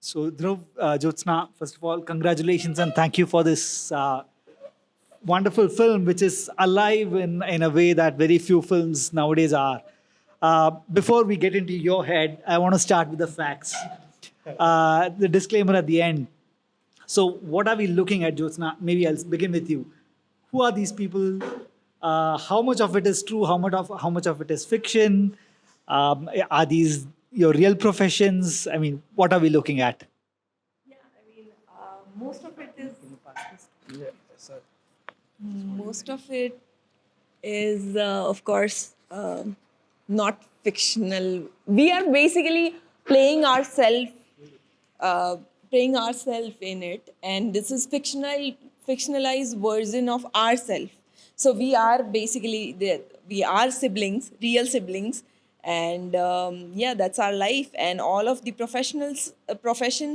So, Dhruv, Jyotsana, first of all, congratulations and thank you for this wonderful film, which is alive in a way that very few films nowadays are. Before we get into your head, I want to start with the facts. The disclaimer at the end. So, what are we looking at, Jyotsana? Maybe I'll begin with you. Who are these people? How much of it is true? How much of it is fiction? Are these your real professions? I mean, what are we looking at? Yeah, I mean, most of it is, of course, not fictional. We are basically playing ourselves, in it, and this is fictionalized version of ourselves. So we are basically we are siblings, real siblings, and yeah, that's our life. And all of the professions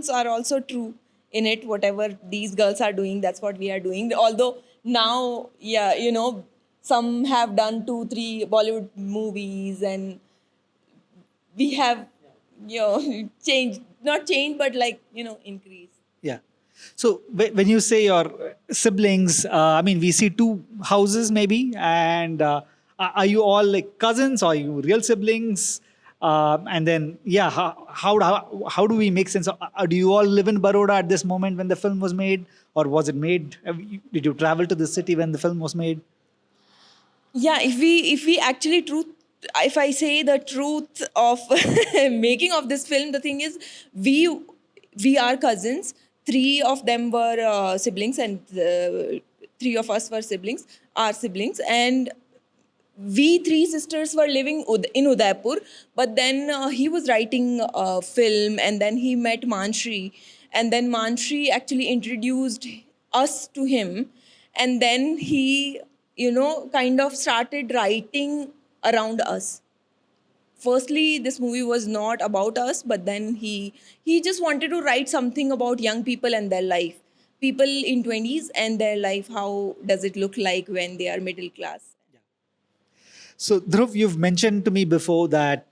are also true in it. Whatever these girls are doing, that's what we are doing. Although now, yeah, some have done 2 3 Bollywood movies, and we have changed, not changed, but like increased. Yeah. So when you say your siblings, I mean, we see two houses maybe, and are you all like cousins? Or are you real siblings? And then, yeah, how do we make sense of, do you all live in Baroda at this moment when the film was made? Or was it made? Did you travel to the city when the film was made? Yeah, if we actually truth if I say the truth of making of this film, the thing is, we are cousins. Three of them were siblings, and three of us were siblings, and we three sisters were living in Udaipur. But then he was writing a film, and then he met Manshri, and then Manshri actually introduced us to him, and then he, kind of started writing around us. Firstly, this movie was not about us, but then he just wanted to write something about young people and their life, people in 20s and their life. How does it look like when they are middle class? So, Dhruv, you've mentioned to me before that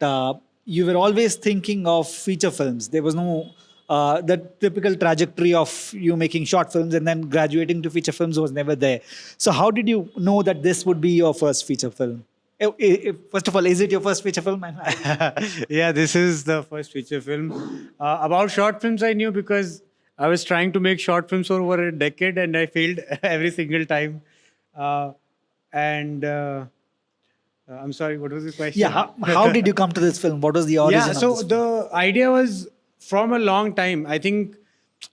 you were always thinking of feature films. There was no the typical trajectory of you making short films and then graduating to feature films was never there. So, how did you know that this would be your first feature film? First of all, is it your first feature film? Yeah, this is the first feature film. About short films, I knew because I was trying to make short films for over a decade and I failed every single time. And I'm sorry, what was the question? Yeah, how did you come to this film? What was the origin Yeah, of so this film? the idea was from a long time. I think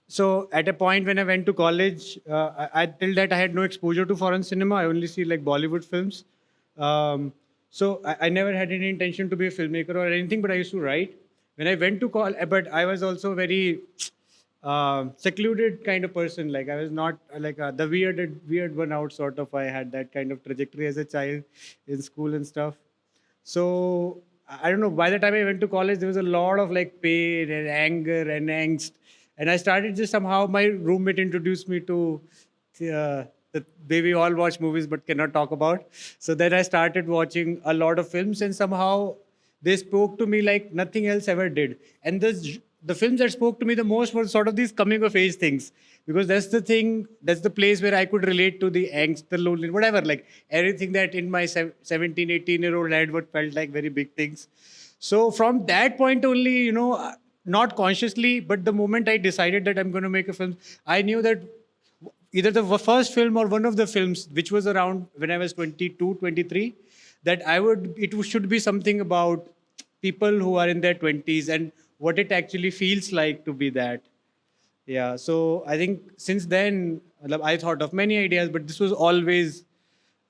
so. At a point when I went to college, till that I had no exposure to foreign cinema. I only see like Bollywood films. So I never had any intention to be a filmmaker or anything, but I used to write. When I went to college, but I was also very secluded kind of person. Like I was not like the weird one out sort of. I had that kind of trajectory as a child in school and stuff. So I don't know. By the time I went to college, there was a lot of like pain and anger and angst, and I started just somehow. My roommate introduced me to the way we all watch movies but cannot talk about. So then I started watching a lot of films, and somehow they spoke to me like nothing else ever did. And the films that spoke to me the most were sort of these coming of age things, because that's the thing, that's the place where I could relate to the angst, the loneliness, whatever, like everything that in my 17, 18-year-old head what felt like very big things. So from that point only, not consciously, but the moment I decided that I'm going to make a film, I knew that either the first film or one of the films, which was around when I was 22, 23, that it should be something about people who are in their 20s and what it actually feels like to be that. Yeah, so I think since then, I thought of many ideas, but this was always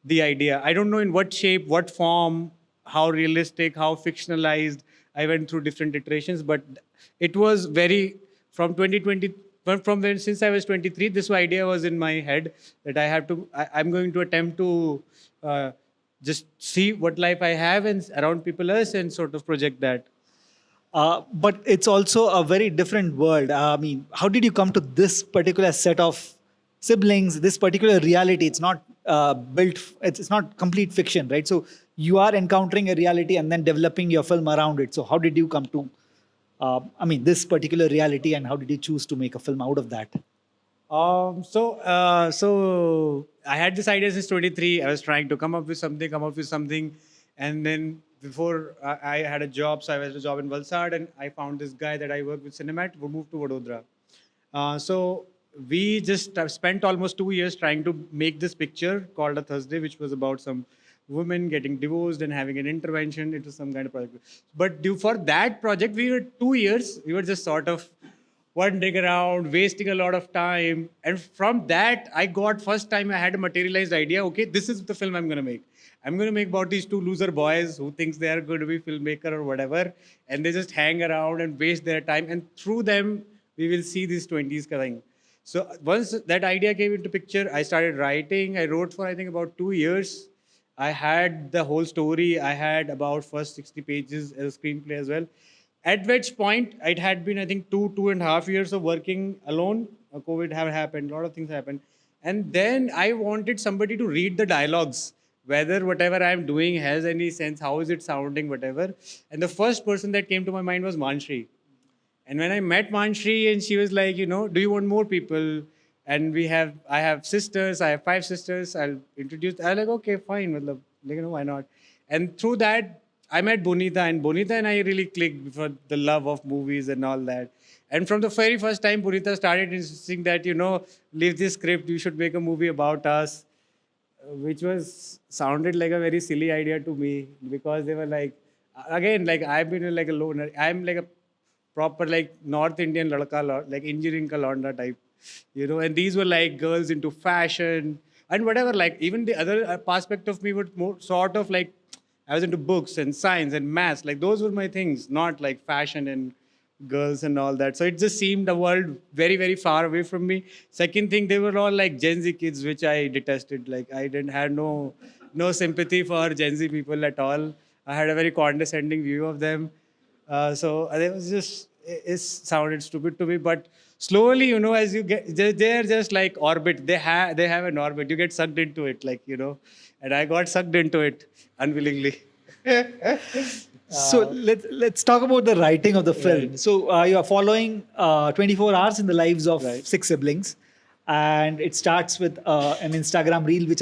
the idea. I don't know in what shape, what form, how realistic, how fictionalized. I went through different iterations, but it was very from 2020. From when since I was 23, this idea was in my head that I'm going to attempt to just see what life I have and around people else and sort of project that. But it's also a very different world. I mean, how did you come to this particular set of siblings, this particular reality? It's not it's not complete fiction, right? So you are encountering a reality and then developing your film around it. So how did you come to this particular reality, and how did you choose to make a film out of that? So I had this idea since 23. I was trying to come up with something, and then before I had a job, so I had a job in Valsad, and I found this guy that I work with Cinemat, who moved to Vadodara. So we just spent almost 2 years trying to make this picture called A Thursday, which was about some women getting divorced and having an intervention. It was some kind of project. But for that project, we were 2 years. We were just sort of wandering around, wasting a lot of time. And from that, I got first time I had a materialized idea. Okay, this is the film I'm going to make. I'm going to make about these two loser boys who thinks they are going to be filmmaker or whatever, and they just hang around and waste their time. And through them, we will see these 20s coming. So once that idea came into picture, I started writing. I wrote for I think about 2 years. I had the whole story. I had about first 60 pages as a screenplay as well. At which point, it had been, I think, 2.5 years of working alone. COVID had happened, a lot of things happened. And then I wanted somebody to read the dialogues, whether whatever I'm doing has any sense, how is it sounding, whatever. And the first person that came to my mind was Manshri. And when I met Manshri, and she was like, do you want more people? And I have sisters, I have 5 sisters, I'll introduce. I was like, okay, fine, why not? And through that, I met Bonita, and Bonita and I really clicked for the love of movies and all that. And from the very first time, Bonita started insisting that, leave this script, you should make a movie about us, which sounded like a very silly idea to me, because they were like, again, like I've been like a loner. I'm like a proper like North Indian ladka, like engineering ka launda type, and these were like girls into fashion and whatever. Like even the other aspect of me would more sort of like, I was into books and science and maths. Like those were my things, not like fashion and girls and all that. So it just seemed a world very, very far away from me. Second thing, they were all like Gen Z kids, which I detested. Like I didn't have no sympathy for Gen Z people at all. I had a very condescending view of them. So it was just, it sounded stupid to me. But slowly, as you get, they're just like orbit. They have an orbit. You get sucked into it, and I got sucked into it unwillingly. So let's talk about the writing of the film. Right. So you are following 24 hours in the lives of Right. 6 siblings, and it starts with an Instagram reel, which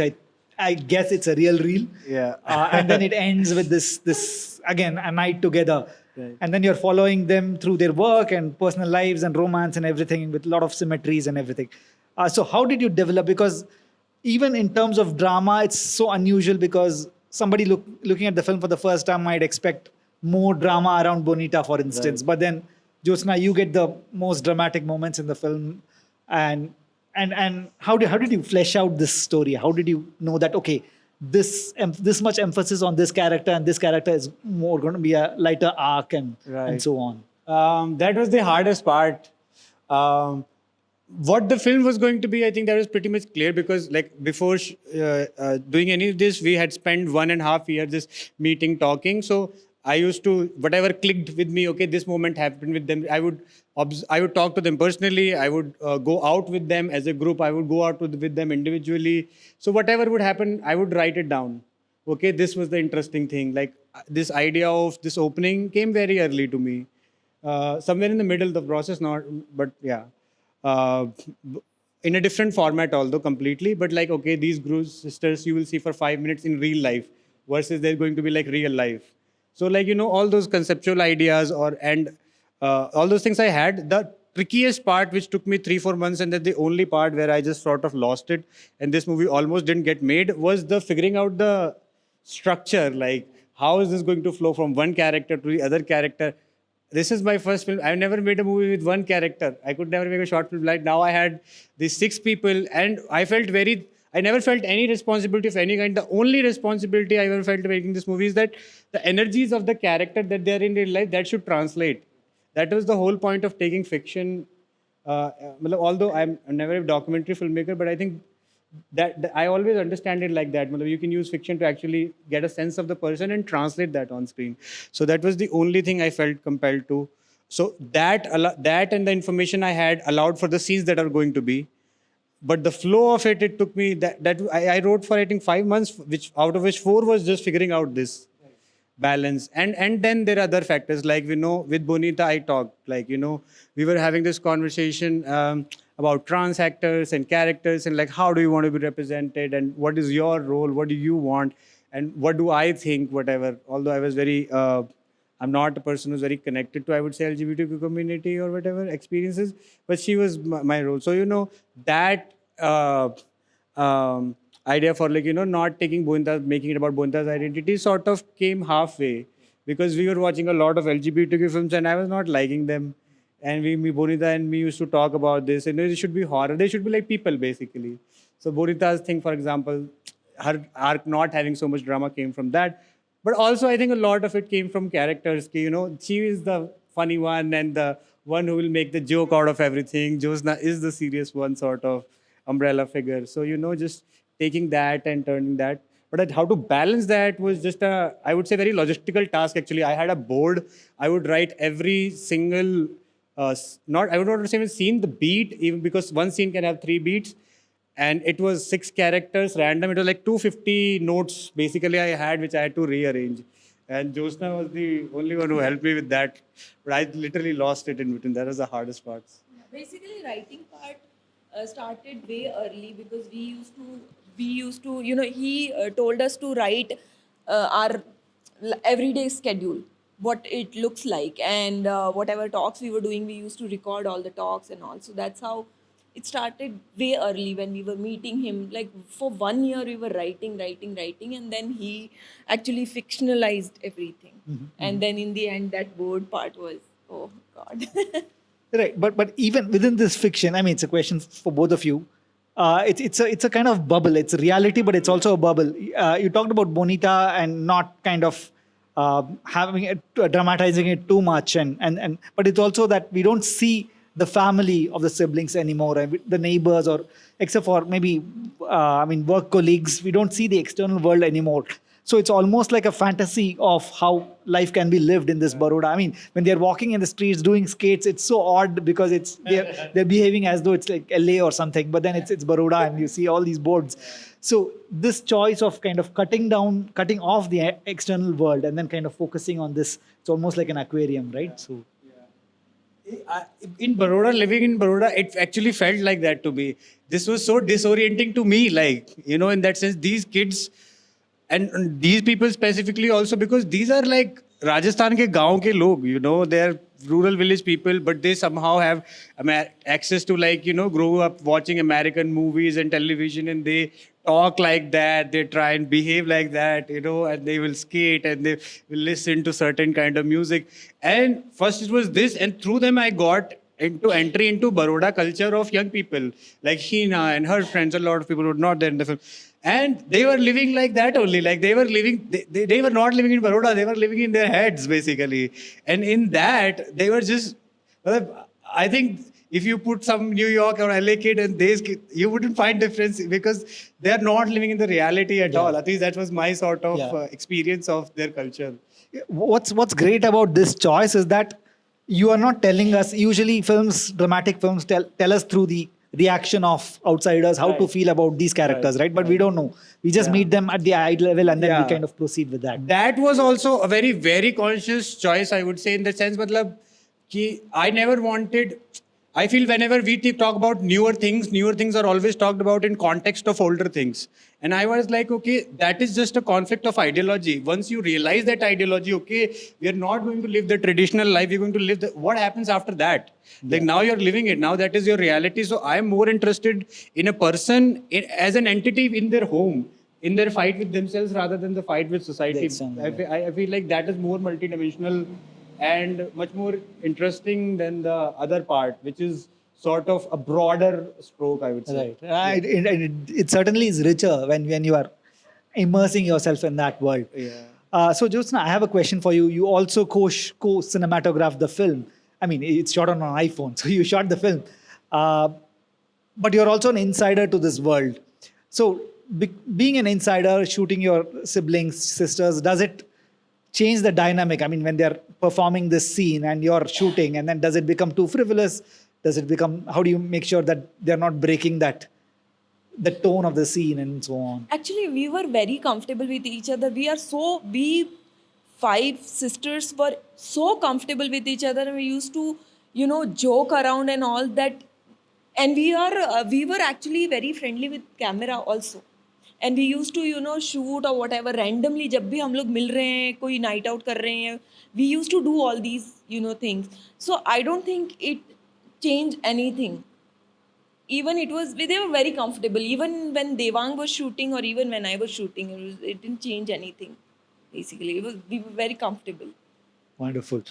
I guess it's a real reel. Yeah. And then it ends with this again, a night together. Right. And then you're following them through their work and personal lives and romance and everything, with a lot of symmetries and everything. So how did you develop? Because even in terms of drama, it's so unusual, because somebody looking at the film for the first time might expect more drama around Bonita, for instance. Right. But then, Jyotsana, you get the most dramatic moments in the film. And how did you flesh out this story? How did you know that, okay, this much emphasis on this character, and this character is more going to be a lighter arc, and Right. so on? That was the hardest part. What the film was going to be, I think that was pretty much clear, because like before doing any of this, we had spent 1.5 years just meeting, talking. So I used to, whatever clicked with me, okay, this moment happened with them. I would talk to them personally. I would go out with them as a group. I would go out with them individually. So whatever would happen, I would write it down. Okay, this was the interesting thing. Like this idea of this opening came very early to me. Somewhere in the middle of the process, not, but yeah. In a different format, although completely, but like, okay, these group sisters you will see for 5 minutes in real life, versus they're going to be like real life. So like, all those conceptual ideas and all those things I had. The trickiest part, which took me 3-4 months, and that's the only part where I just sort of lost it, and this movie almost didn't get made, was the figuring out the structure. Like, how is this going to flow from one character to the other character? This is my first film. I've never made a movie with one character. I could never make a short film. Like now I had these 6 people, and I never felt any responsibility of any kind. The only responsibility I ever felt making this movie is that the energies of the character that they're in real life, that should translate. That was the whole point of taking fiction. Although I'm never a documentary filmmaker, but I think that I always understand it like that. You can use fiction to actually get a sense of the person and translate that on screen. So that was the only thing I felt compelled to. So that and the information I had allowed for the scenes that are going to be. But the flow of it took me, I wrote for I think 5 months, out of which 4 was just figuring out this. balance. And then there are other factors, like, with Bonita I talked, like, we were having this conversation about trans actors and characters, and like, how do you want to be represented, and what is your role, what do you want, and what do I think, whatever. Although I was very I'm not a person who's very connected to, I would say, LGBTQ community or whatever experiences, but she was my role. So, that idea for, like, not taking Bonita, making it about Bonita's identity sort of came halfway, because we were watching a lot of LGBTQ films and I was not liking them. And Bonita and me used to talk about this, and it should be horror. They should be like people, basically. So Bonita's thing, for example, her arc not having so much drama came from that. But also, I think a lot of it came from characters. She is the funny one and the one who will make the joke out of everything. Jyotsana is the serious one, sort of umbrella figure. So, just taking that and turning that. But how to balance that was just I would say, very logistical task, actually. I had a board. I would write every single, I would not say scene, the beat, even because one scene can have 3 beats. And it was 6 characters, random. It was like 250 notes, basically, I had, which I had to rearrange. And Jyotsana was the only one who helped me with that. But I literally lost it in between. That was the hardest part. Basically, writing part started way early, because we used to, he told us to write our everyday schedule, what it looks like, and whatever talks we were doing, we used to record all the talks and all. So that's how it started way early, when we were meeting him. Like, for 1 year we were writing, and then he actually fictionalized everything. And then in the end, that board part was, oh God. Right, but even within this fiction, I mean, it's a question for both of you. It's a kind of bubble. It's a reality, but it's also a bubble. You talked about Bonita and not kind of having it, dramatizing it too much, and but it's also that we don't see the family of the siblings anymore, and the neighbors, or except for maybe work colleagues, we don't see the external world anymore. So it's almost like a fantasy of how life can be lived in this Baroda. I mean, when they're walking in the streets doing skates, it's so odd, because they're behaving as though it's like LA or something, but then it's Baroda, and you see all these boards. So this choice of kind of cutting off the external world and then kind of focusing on this, it's almost like an aquarium, right? So in Baroda, living in Baroda, it actually felt like that to me. This was so disorienting to me, like, in that sense, these kids and these people specifically also, because these are like Rajasthan ke gaon ke log, they're rural village people, but they somehow have access to, like, grow up watching American movies and television, and they talk like that, they try and behave like that, and they will skate and they will listen to certain kind of music. And first it was this, and through them I got entry into Baroda culture of young people, like Sheena and her friends, a lot of people who were not there in the film. And they were living like that only. Like, they were living, they were not living in Baroda, they were living in their heads, basically. And in that, they were just, I think if you put some New York or LA kid and these kids, you wouldn't find difference, because they are not living in the reality at all. At least that was my sort of experience of their culture. What's great about this choice is that you are not telling us, usually dramatic films tell us through the reaction of outsiders how to feel about these characters, right? But we don't know. We just meet them at the eye level, and then we kind of proceed with that. That was also a very, very conscious choice, I would say, in the sense, I never wanted... I feel whenever we talk about newer things are always talked about in context of older things. And I was like, okay, that is just a conflict of ideology. Once you realize that ideology, okay, we are not going to live the traditional life, we're going to live what happens after that? Like, now you're living it, now that is your reality. So I'm more interested in a person as an entity in their home, in their fight with themselves, rather than the fight with society. I feel like that is more multidimensional and much more interesting than the other part, which is sort of a broader stroke, I would say. Right. It certainly is richer when you are immersing yourself in that world. So, Jyotsana, I have a question for you. You also co-cinematographed the film. I mean, it's shot on an iPhone, so you shot the film. But you're also an insider to this world. So, being an insider, shooting your siblings, sisters, does it change the dynamic? I mean, when they're performing this scene and you're shooting, and then does it become too frivolous? How do you make sure that they're not breaking the tone of the scene and so on? Actually, we were very comfortable with each other. We five sisters were so comfortable with each other, and we used to, joke around and all that. And we were actually very friendly with camera also. And we used to, shoot or whatever randomly. जब भी हम लोग मिल रहे हैं, कोई night out कर रहे हैं, we used to do all these, things. So I don't think it changed anything. Even they were very comfortable. Even when Devang was shooting or even when I was shooting, it didn't change anything. Basically, we were very comfortable. Wonderful.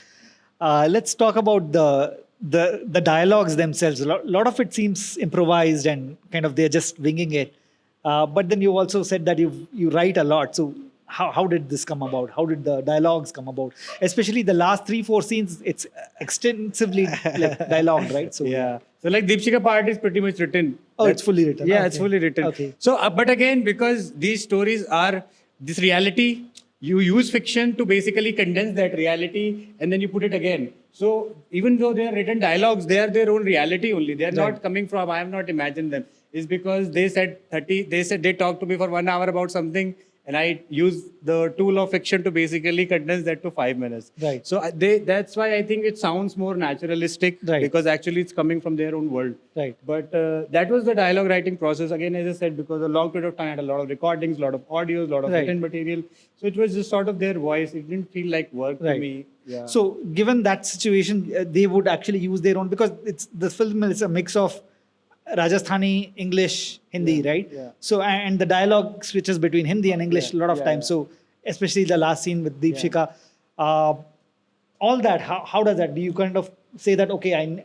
Let's talk about the dialogues themselves. A lot of it seems improvised and kind of they're just winging it. But then you also said that you write a lot. So how did this come about? How did the dialogues come about? Especially the last 3-4 scenes, it's extensively like dialogue, right? So yeah. So like Deepshika part is pretty much written. Oh, it's fully written. Yeah, Okay. it's fully written. Okay. So, but again, because these stories are this reality, you use fiction to basically condense that reality and then you put it again. So even though they are written dialogues, they are their own reality only. They are not coming from, I have not imagined them. It's because they said they talked to me for 1 hour about something and I use the tool of fiction to basically condense that to 5 minutes. Right. So that's why I think it sounds more naturalistic Right. because actually it's coming from their own world. Right. But that was the dialogue writing process. Again, as I said, because a long period of time I had a lot of recordings, a lot of audios, a lot of Right. written material. So it was just sort of their voice. It didn't feel like work to Right. me. Yeah. So, given that situation, they would actually use their own, because the film is a mix of Rajasthani, English, Hindi, right? yeah. So, and the dialogue switches between Hindi and English a lot of yeah, times. yeah. So, especially the last scene with Deepshika, all that. How does that? Do you kind of say that okay,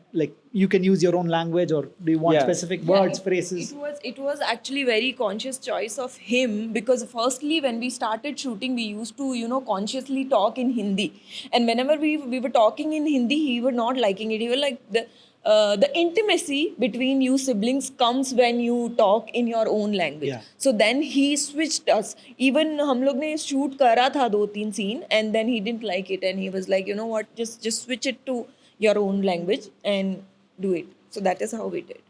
you can use your own language, or do you want Yeah. specific Yeah, words, phrases? It was actually very conscious choice of him, because firstly when we started shooting we used to consciously talk in Hindi, and whenever we were talking in Hindi he was not liking it. He was like the intimacy between you siblings comes when you talk in your own language. Yeah. So then he switched us. Even हम लोग ने shoot करा था 2-3 scene, and then he didn't like it and he was like, you know what, just switch it to your own language and do it. So that is how we did.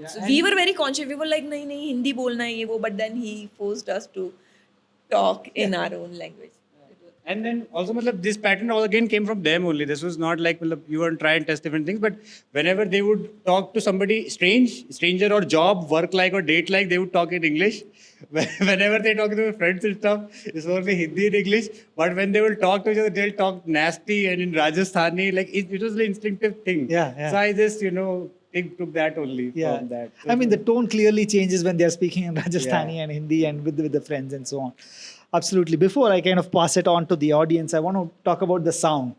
So we were very conscious. We were like, nahi, nahi, Hindi bolna hai ye wo, but then he forced us to talk in our own language. And then also, this pattern all again came from them only. This was not like you want to try and test different things, but whenever they would talk to somebody stranger or job, work like or date like, they would talk in English. Whenever they talk to their friends and stuff, it's only Hindi and English. But when they will talk to each other, they'll talk nasty and in Rajasthani. Like it was an instinctive thing. Yeah. So I just, took that only from that. I mean, the tone clearly changes when they are speaking in Rajasthani Yeah. and Hindi and with the friends and so on. Absolutely. Before I kind of pass it on to the audience, I want to talk about the sound.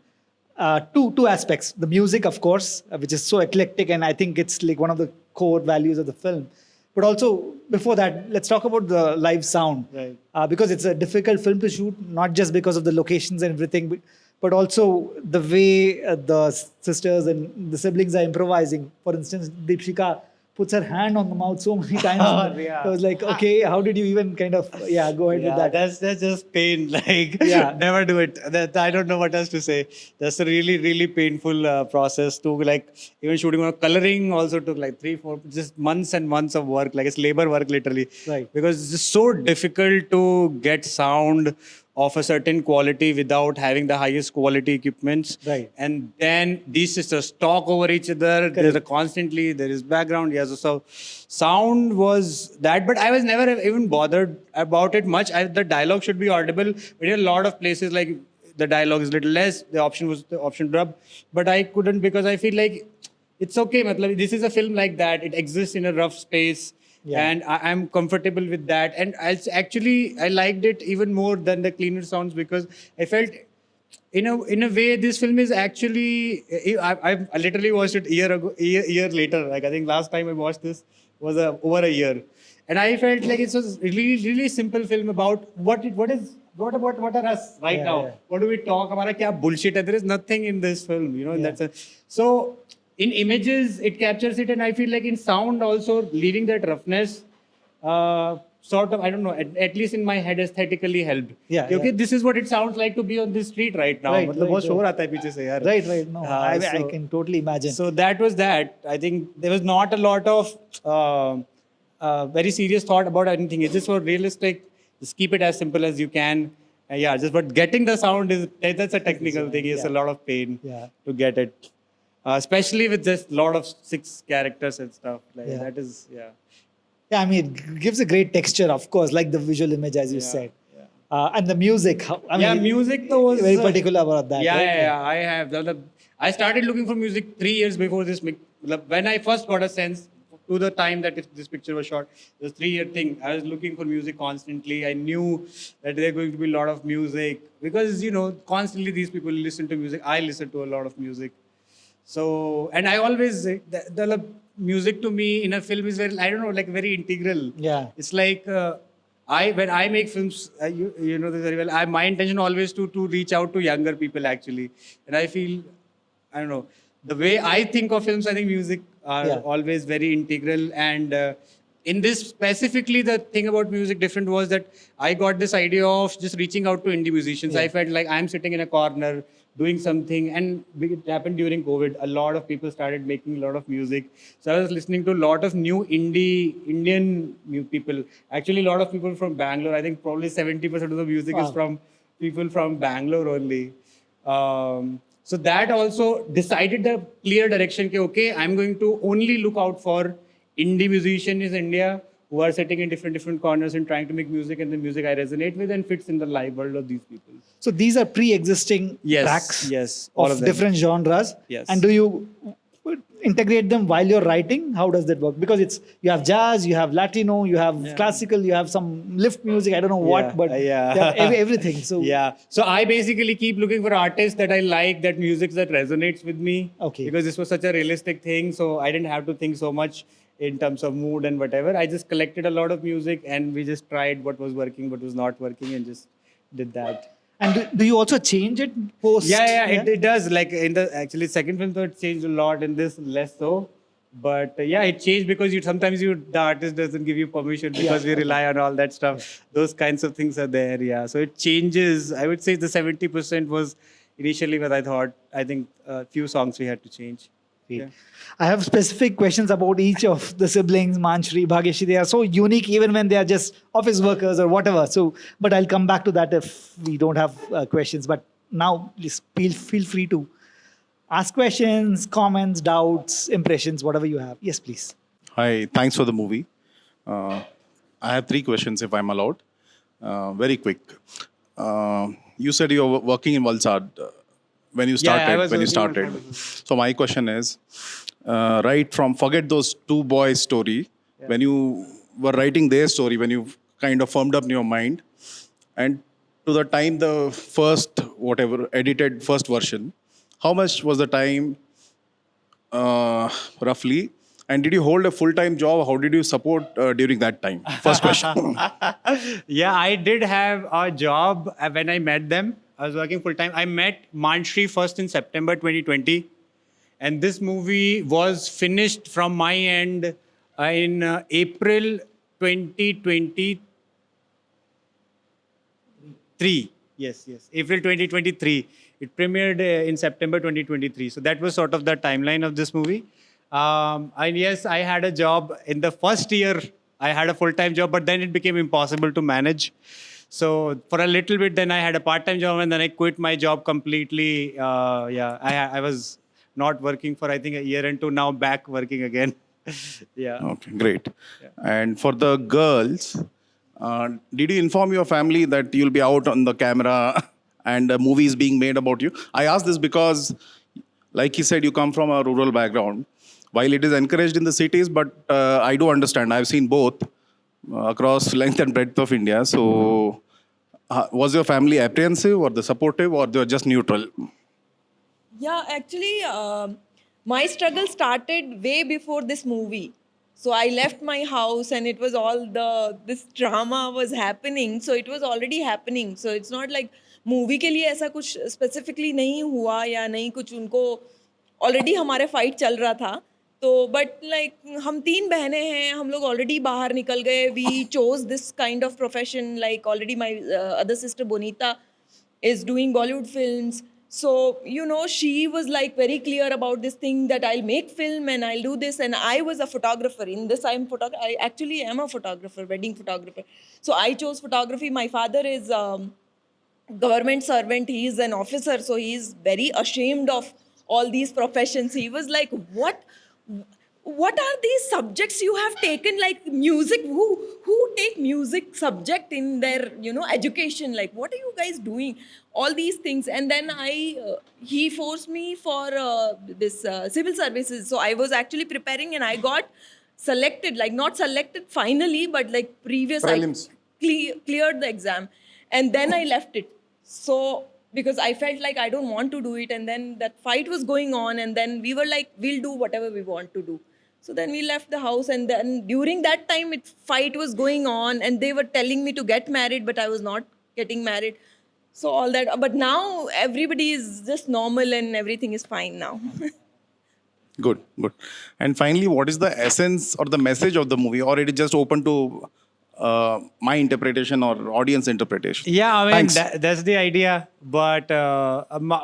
Two aspects. The music, of course, which is so eclectic, and I think it's like one of the core values of the film. But also, before that, let's talk about the live sound. Right. Because it's a difficult film to shoot, not just because of the locations and everything, but also the way the sisters and the siblings are improvising. For instance, Deepshika puts her hand on the mouth so many times. Yeah. I was like, okay, how did you even kind of, go ahead with that? That's just pain. Like, never do it. I don't know what else to say. That's a really, really painful process to like, even shooting on coloring also took like 3-4, just months and months of work. Like it's labor work literally. Right. Because it's just so difficult to get sound of a certain quality without having the highest quality equipments. Right. And then these sisters talk over each other. There is background. Yes. So sound was that, but I was never even bothered about it much. The dialogue should be audible. But in a lot of places, like the dialogue is little less. The option was the option dub, but I couldn't because I feel like it's okay. This is a film like that. It exists in a rough space. Yeah. And I'm comfortable with that. And I liked it even more than the cleaner sounds because I felt, in a way, this film is actually. I literally watched it a year later. Like I think last time I watched this was over a year, and I felt like it was really really simple film about what are us right now? Yeah. What do we talk? Hamara kya bullshit hai? There is nothing in this film, in that sense. So. In images, it captures it, and I feel like in sound also, leaving that roughness, sort of, I don't know, at least in my head aesthetically helped. Yeah. Okay, this is what it sounds like to be on this street right now. Right, बहुत शोर आता है पीछे से यार. Right. No, I can totally imagine. So that was that. I think there was not a lot of very serious thought about anything. It's just for realistic. Just keep it as simple as you can. Yeah, just but getting the sound that's a technical thing. It's a lot of pain to get it, especially with just lot of 6 characters and stuff. Like that is Yeah, I mean, it gives a great texture, of course, like the visual image, as you said. And the music. I mean, music though was very particular about that. Yeah, right? yeah, I have. I started looking for music 3 years before this. When I first got a sense to the time that if this picture was shot, this 3-year thing, I was looking for music constantly. I knew that there going to be a lot of music because constantly these people listen to music. I listen to a lot of music. So, and I always the music to me in a film is very, I don't know, like very integral. Yeah. It's like when I make films, you know this very well. My intention always to reach out to younger people actually, and I feel, I don't know, the way I think of films, I think music are always very integral. And in this specifically, the thing about music different was that I got this idea of just reaching out to indie musicians. I felt like I'm sitting in a corner doing something, and it happened during COVID. A lot of people started making a lot of music. So I was listening to a lot of new Indian new people. Actually, a lot of people from Bangalore. I think probably 70% of the music is from people from Bangalore only. So that also decided the clear direction. Okay, I'm going to only look out for indie musicians in India who are sitting in different corners and trying to make music, and the music I resonate with and fits in the live world of these people. So these are pre-existing tracks all of different genres. Yes. And do you integrate them while you're writing? How does that work? Because you have jazz, you have Latino, you have classical, you have some lift music, I don't know what, but you have everything. So So I basically keep looking for artists that I like, that music that resonates with me. Okay. Because this was such a realistic thing, so I didn't have to think so much in terms of mood and whatever. I just collected a lot of music and we just tried what was working, what was not working, and just did that. And do you also change it post? It does. Like in the actually second film, though, it changed a lot. In this, less so. But it changed because sometimes the artist doesn't give you permission because we rely on all that stuff. Those kinds of things are there. Yeah. So it changes. I would say the 70% was initially what I thought. I think a few songs we had to change. Yeah. I have specific questions about each of the siblings, Manshri, Bhageshri. They are so unique even when they are just office workers or whatever. So, but I'll come back to that if we don't have questions. But now, please feel free to ask questions, comments, doubts, impressions, whatever you have. Yes, please. Hi, thanks for the movie. I have 3 questions if I'm allowed. Very quick. You said you were working in Valsad when you started. So my question is, right from forget those 2 boys story, when you were writing their story, when you kind of firmed up in your mind, and to the time the first edited first version, how much was the time roughly? And did you hold a full-time job? How did you support during that time? First question. I did have a job when I met them. I was working full-time. I met Manshri first in September 2020. And this movie was finished from my end in April 2023. Yes. April 2023. It premiered in September 2023. So that was sort of the timeline of this movie. And yes, I had a job in the first year. I had a full-time job, but then it became impossible to manage. So for a little bit, then I had a part-time job, and then I quit my job completely. I was not working for I think a year and 2. Now back working again. Okay, great. And for the girls, did you inform your family that you'll be out on the camera and a movie is being made about you? I ask this because, like you said, you come from a rural background. While it is encouraged in the cities, but I do understand. I've seen both across length and breadth of India. So was your family apprehensive or the supportive, or they were just neutral? Yeah, actually, my struggle started way before this movie. So I left my house and it was all this drama was happening. So it was already happening. So it's not like movie के लिए ऐसा कुछ specifically नहीं हुआ या नहीं कुछ उनको already हमारे fight चल रहा था. तो but like हम 3 बहनें हैं, हम लोग already बाहर निकल गए. We chose this kind of profession. Like already my other sister Bonita is doing Bollywood films. So, she was like very clear about this thing that I'll make film and I'll do this. And I was a photographer. In this, I actually am a photographer, wedding photographer. So I chose photography. My father is government servant, he is an officer, so he is very ashamed of all these professions. He was like, what are these subjects you have taken, like music? Who take music subject in their education? Like, what are you guys doing? All these things. And then he forced me for this civil services. So I was actually preparing, and I got selected, like not selected finally, but like previous Prelims. I cleared the exam, and then I left it. So because I felt like I don't want to do it, and then that fight was going on, and then we were like, we'll do whatever we want to do. So then we left the house, and then during that time, fight was going on, and they were telling me to get married, but I was not getting married. So all that, but now everybody is just normal, and everything is fine now. Good, good. And finally, what is the essence or the message of the movie, or it is just open to my interpretation or audience interpretation? Yeah, I mean, Thanks. that's the idea. But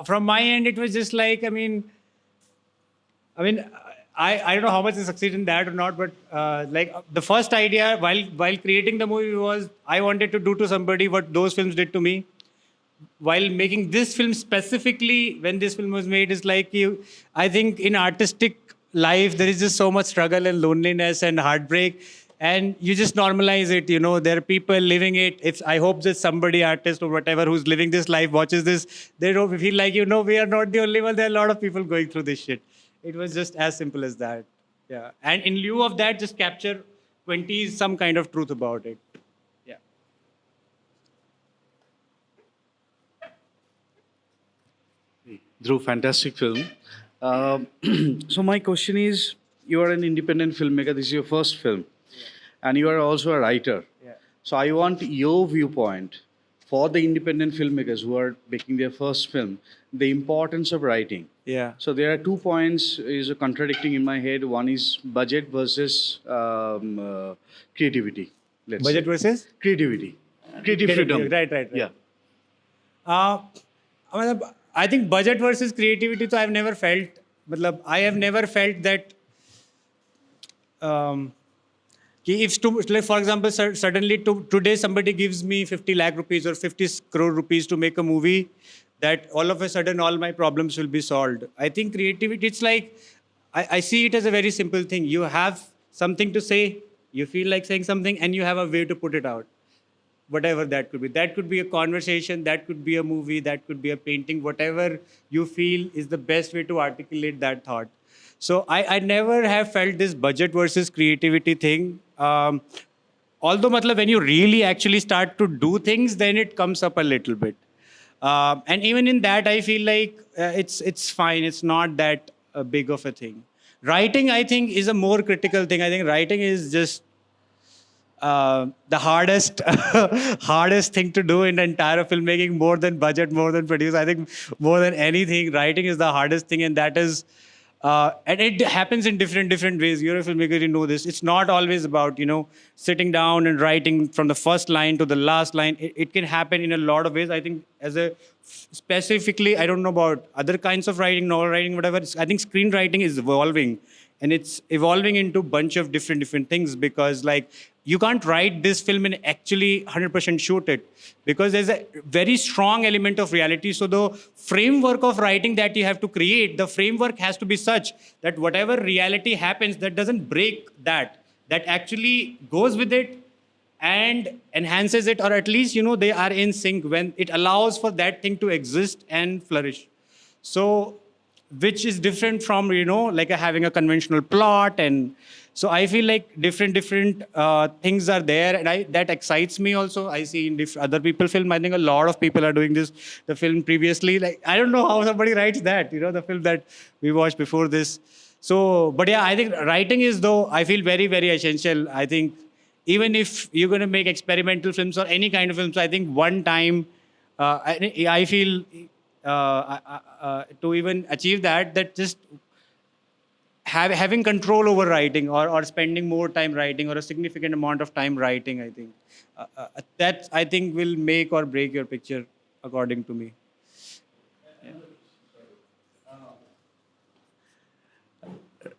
from my end, it was just like, I mean, I don't know how much I succeed in that or not, but like the first idea while creating the movie was I wanted to do to somebody what those films did to me. While making this film specifically, when this film was made, is like I think in artistic life there is just so much struggle and loneliness and heartbreak, and you just normalize it. There are people living it. I hope that somebody, artist or whatever, who's living this life watches this. They don't feel like we are not the only one. There are a lot of people going through this shit. It was just as simple as that. Yeah, and in lieu of that, just capture 20s some kind of truth about it. Yeah. Dhruv, fantastic film. So my question is, you are an independent filmmaker. This is your first film, and you are also a writer. Yeah. So I want your viewpoint for the independent filmmakers who are making their first film, the importance of writing. Yeah. So there are 2 points is contradicting in my head. One is budget versus creativity. Budget versus Creativity. Creative freedom. Right. Yeah. I think budget versus creativity, so I've never felt, I have never felt that like for example, suddenly today somebody gives me 50 lakh rupees or 50 crore rupees to make a movie, that all of a sudden all my problems will be solved. I think creativity, it's like, I see it as a very simple thing. You have something to say, you feel like saying something, and you have a way to put it out. Whatever that could be. That could be a conversation, that could be a movie, that could be a painting, whatever you feel is the best way to articulate that thought. So I never have felt this budget versus creativity thing. Although when you really actually start to do things, then it comes up a little bit. And even in that, I feel like it's fine. It's not that big of a thing. Writing, I think, is a more critical thing. I think writing is just the hardest hardest thing to do in the entire filmmaking, more than budget, more than produce. I think more than anything, writing is the hardest thing, and that is and it happens in different ways. You're a filmmaker, you know this. It's not always about sitting down and writing from the first line to the last line. It can happen in a lot of ways. I think specifically, I don't know about other kinds of writing, novel writing, whatever. I think screenwriting is evolving, and it's evolving into a bunch of different things, because you can't write this film and actually 100% shoot it, because there's a very strong element of reality. So the framework of writing that you have to create, the framework has to be such that whatever reality happens, that doesn't break that actually goes with it and enhances it, or at least, they are in sync, when it allows for that thing to exist and flourish. So, which is different from, having a conventional plot. And so I feel like different things are there, and that excites me also. I see in other people film, I think a lot of people are doing this. The film previously, I don't know how somebody writes that, the film that we watched before this. So, but yeah, I think writing is, though, I feel very, very essential. I think even if you're going to make experimental films or any kind of films, I think one time, I feel to even achieve that just having control over writing, or spending more time writing, or a significant amount of time writing, I think that I think will make or break your picture, according to me.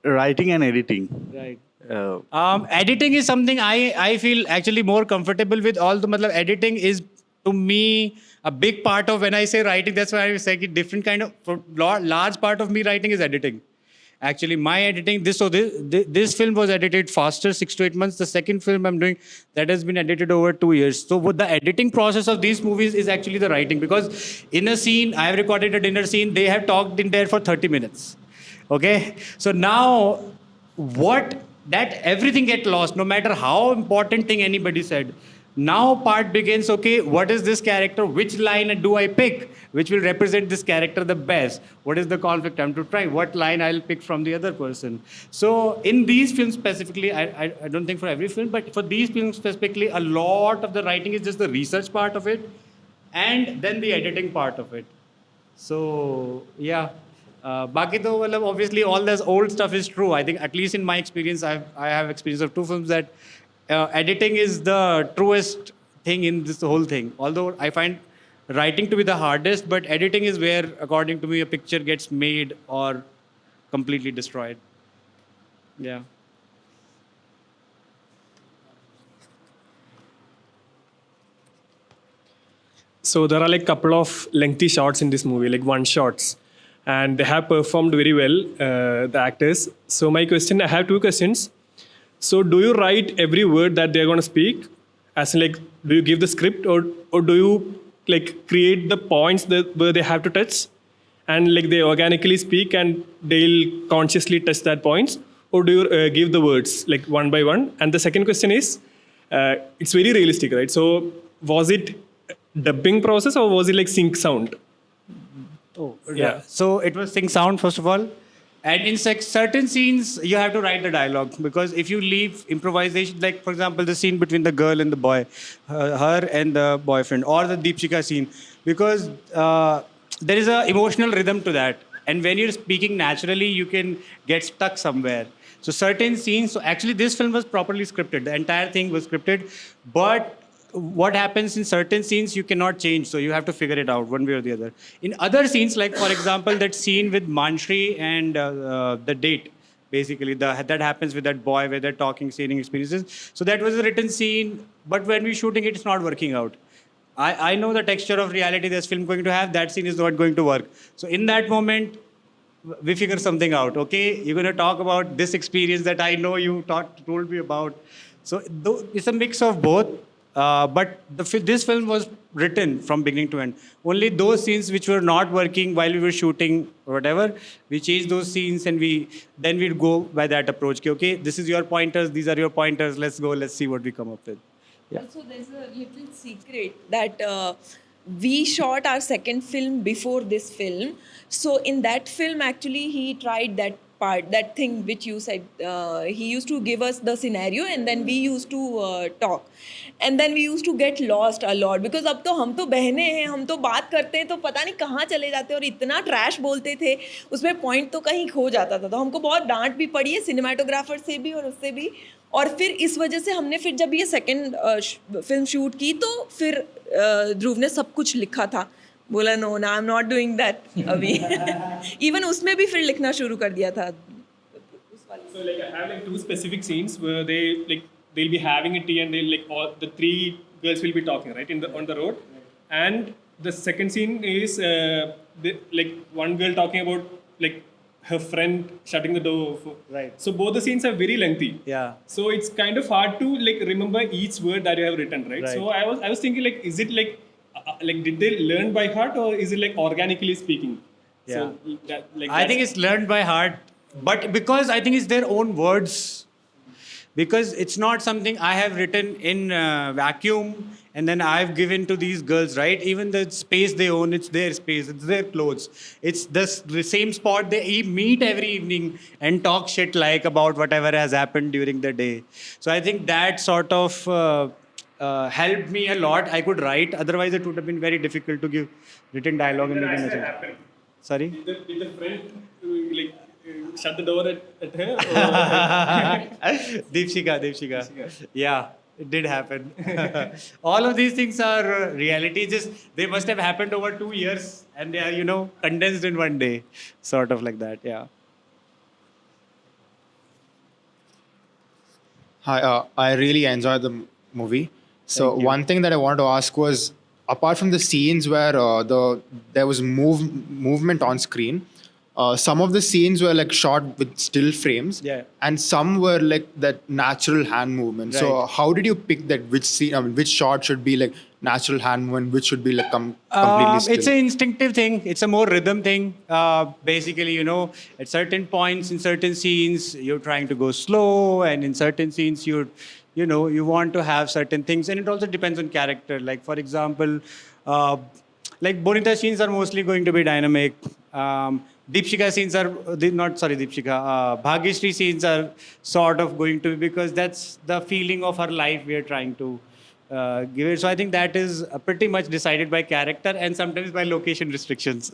Writing and editing. Right. Uh, Editing is something I feel actually more comfortable with. Editing is to me, a big part of when I say writing, that's why I was saying different kind of, for large part of me writing is editing. Actually, my editing, this film was edited faster, 6 to 8 months. The second film I'm doing, that has been edited over 2 years. So what the editing process of these movies is actually the writing. Because in a scene, I have recorded a dinner scene, they have talked in there for 30 minutes. Okay? So now, that everything get lost, no matter how important thing anybody said. Now part begins, okay, what is this character? Which line do I pick? Which will represent this character the best? What is the conflict I'm to try? What line I'll pick from the other person? So in these films specifically, I don't think for every film, but for these films specifically, a lot of the writing is just the research part of it and then the editing part of it. So yeah. Baki to, matlab, obviously all this old stuff is true. I think at least in my experience, I have experience of 2 films that editing is the truest thing in this whole thing. Although I find writing to be the hardest, but editing is where, according to me, a picture gets made or completely destroyed. Yeah. So there are like couple of lengthy shots in this movie, like one shots, and they have performed very well, the actors. So my question, I have 2 questions. So do you write every word that they're going to speak? As in like, do you give the script or do you like create the points where they have to touch and like they organically speak and they'll consciously touch that points? Or do you give the words like one by one? And the second question is, it's very realistic, right? So was it dubbing process or was it like sync sound? Oh, yeah. So it was sync sound, first of all. And in certain scenes, you have to write the dialogue. Because if you leave improvisation, like, for example, the scene between the girl and the boy, her and the boyfriend, or the Deepshika scene, because there is an emotional rhythm to that. And when you're speaking naturally, you can get stuck somewhere. So certain scenes, so actually this film was properly scripted. The entire thing was scripted. But what happens in certain scenes you cannot change, so you have to figure it out one way or the other. In other scenes, like for example that scene with Manshri and the date, basically that happens with that boy where they're talking, sharing experiences. So that was a written scene, but when we're shooting it, it's not working out. I know the texture of reality this film going to have, that scene is not going to work. So in that moment, we figure something out. Okay, you're going to talk about this experience that I know you told me about. So it's a mix of both. But this film was written from beginning to end. Only those scenes which were not working while we were shooting or whatever, we changed those scenes and then we'd go by that approach. Okay, this is your pointers, these are your pointers, let's go, let's see what we come up with. Yeah. Also, there's a little secret that we shot our second film before this film. So in that film, actually, he tried that part, that thing which you said. He used to give us the scenario and then we used to talk. And then we used to get lost a lot because अब तो हम तो बहने हैं, हम तो बात करते हैं तो पता नहीं कहाँ चले जाते और इतना ट्रैश बोलते थे, उसमें पॉइंट तो कहीं खो जाता था. तो हमको बहुत डांट भी पड़ी है सिनेमाटोग्राफर से भी और उससे भी. और फिर इस वजह से हमने फिर जब ये सेकंड फिल्म शूट की तो फिर ध्रुव ने सब कुछ लिखा था. बोला no I am not doing that अभी. इवन उसमें भी फिर लिखना शुरू कर दिया था. So like I have like 2 specific scenes where they'll be having a tea and they'll like all the 3 girls will be talking right on the road, and the second scene is like one girl talking about like her friend shutting the door. Right. So both the scenes are very lengthy. Yeah. So it's kind of hard to like remember each word that you have written, right? Right. So I was thinking like, is it like did they learn by heart or is it like organically speaking? Yeah. So that, like I think it's learned by heart, but because I think it's their own words. Because it's not something I have written in vacuum and then I've given to these girls, right? Even the space they own, it's their space, it's their clothes. It's the same spot they meet every evening and talk shit like about whatever has happened during the day. So I think that sort of helped me a lot. I could write, otherwise it would have been very difficult to give written dialogue. And Sorry? Did the friend like shut the door at her? Deepshika. Yeah, it did happen. All of these things are reality. Just they must have happened over 2 years and they are, condensed in one day. Sort of like that, yeah. Hi, I really enjoyed the movie. So one thing that I wanted to ask was, apart from the scenes where there was movement on screen, some of the scenes were like shot with still frames, Yeah. and some were like that natural hand movement. So Right. how did you pick that which scene? I mean, which shot should be like natural hand movement, which should be like completely still? It's an instinctive thing. It's a more rhythm thing. Basically, at certain points in certain scenes, you're trying to go slow, and in certain scenes, you want to have certain things, and it also depends on character. Like for example, like Bonita scenes are mostly going to be dynamic. Deepshika scenes are not sorry Deepshika. Bhagyashree scenes are sort of going to be, because that's the feeling of her life we are trying to give it. So I think that is pretty much decided by character and sometimes by location restrictions.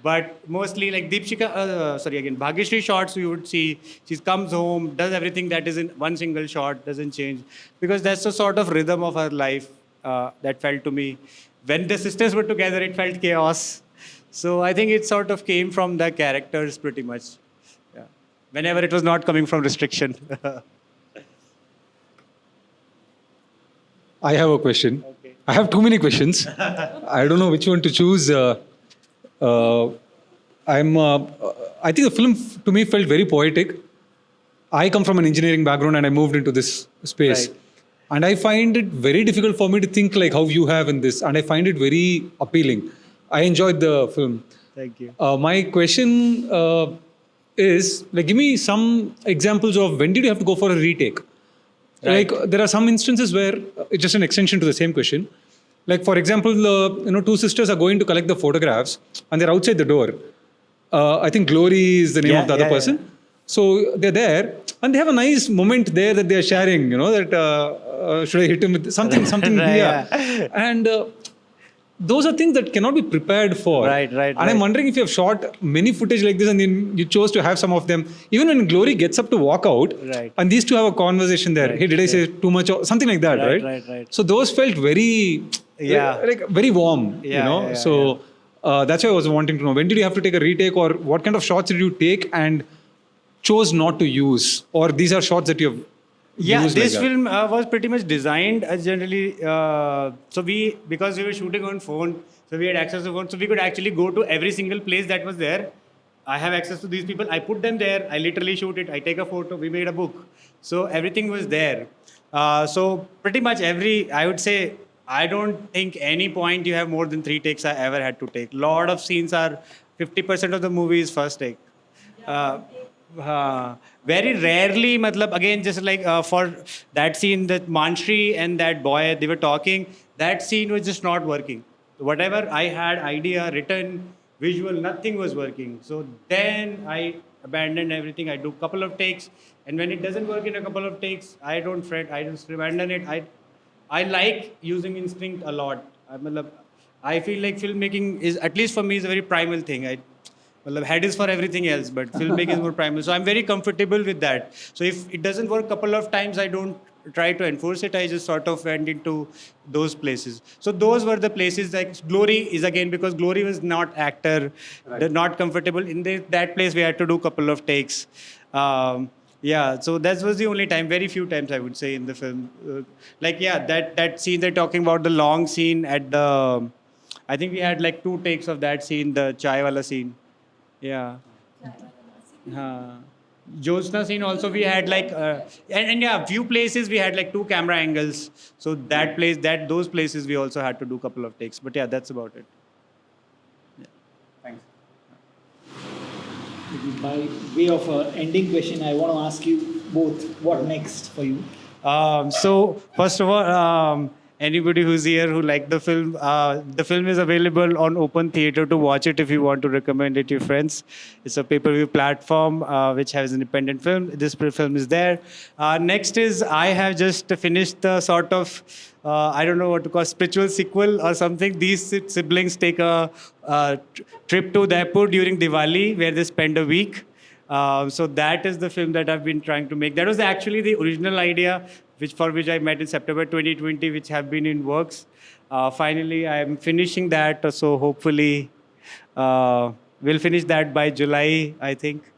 But mostly like Bhagyashree shots, you would see she comes home, does everything that is in one single shot, doesn't change, because that's the sort of rhythm of her life that felt to me. When the sisters were together, it felt chaos. So I think it sort of came from the characters pretty much. Yeah. Whenever it was not coming from restriction. I have a question. Okay. I have too many questions. I don't know which one to choose. I think the film to me felt very poetic. I come from an engineering background and I moved into this space. Right. And I find it very difficult for me to think like how you have in this. And I find it very appealing. I enjoyed the film. Thank you. My question is, like, give me some examples of when did you have to go for a retake? Right. Like, there are some instances where it's just an extension to the same question. Like, for example, two sisters are going to collect the photographs and they're outside the door. I think Glory is the name of the other person. Yeah. So they're there and they have a nice moment there that they're sharing, that should I hit him with something Right, here. yeah. And those are things that cannot be prepared for. Right. And I'm wondering if you have shot many footage like this and then you chose to have some of them. Even when Glory gets up to walk out, Right. and these two have a conversation there. Right, Hey, did I say too much? Or something like that, right? Right. So those felt very, Yeah. like very warm, Yeah, so that's why I was wanting to know, when did you have to take a retake, or what kind of shots did you take and chose not to use? Or these are shots that you have Yeah, used this like that? film was pretty much designed as generally. Because we were shooting on phone, so we had access to phone, so we could actually go to every single place that was there. I have access to these people. I put them there. I literally shoot it. I take a photo. We made a book. So everything was there. So pretty much I would say, I don't think any point you have more than 3 takes I ever had to take. Lot of scenes are 50% of the movie is first take. Very rarely, again, just like for that scene, that Manshri and that boy, they were talking, that scene was just not working. Whatever I had idea, written, visual, nothing was working. So then I abandoned everything. I do a couple of takes, and when it doesn't work in a couple of takes, I don't fret. I just abandon it. I like using instinct a lot. I feel like filmmaking is, at least for me, is a very primal thing. Head is for everything else, but filmmaking is more primal. So I'm very comfortable with that. So if it doesn't work a couple of times, I don't try to enforce it. I just sort of went into those places. So those were the places. Like Glory is again, because Glory was not actor, not comfortable. In that place, we had to do a couple of takes. Yeah, so that was the only time, very few times I would say in the film. That scene they're talking about, the long scene at the, I think we had like 2 takes of that scene, the chai wala scene. Yeah. Jyotsana scene also we had like, few places we had like 2 camera angles. So those places we also had to do a couple of takes. But yeah, that's about it. By way of an ending question, I want to ask you both, what next for you? So first of all, anybody who's here who liked the film is available on Open Theatre to watch it if you want to recommend it to your friends. It's a pay-per-view platform which has independent film. This film is there. Next is I have just finished the sort of, I don't know what to call, spiritual sequel or something. These siblings take a trip to Udaipur during Diwali where they spend a week. So that is the film that I've been trying to make. That was actually the original idea, for which I met in September 2020, which have been in works. Finally, I am finishing that. So hopefully, we'll finish that by July, I think.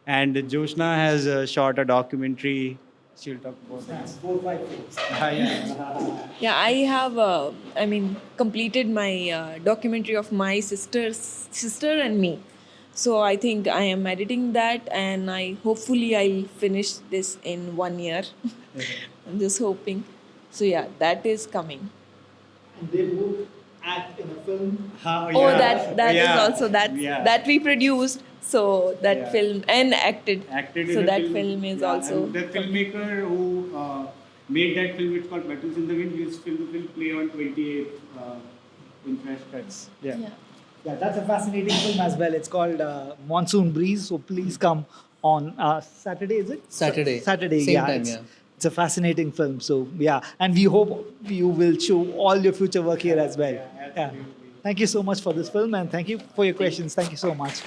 And Jyotsana has shot a documentary she'll talk about that. 4 or 5 films. Yeah, I have, completed my documentary of my sister and me. So I think I am editing that, and hopefully I'll finish this in 1 year. I'm just hoping. So yeah, that is coming. And they both act in a film. Oh, that is Yeah. also Yeah. that we produced. So that Yeah. film and acted. Acted So in a that film is also. and the filmmaker who made that film, it's called Battles in the Wind. His film will play on 28th in Fresh Cuts. Yeah. Yeah, that's a fascinating film as well. It's called Monsoon Breeze. So please come on Saturday, is it? Saturday. Saturday, Same yeah. time, it's, yeah. It's a fascinating film. So yeah, and we hope you will show all your future work here as well. Yeah, absolutely. Thank you so much for this film, and thank you for your questions. Thank you so much.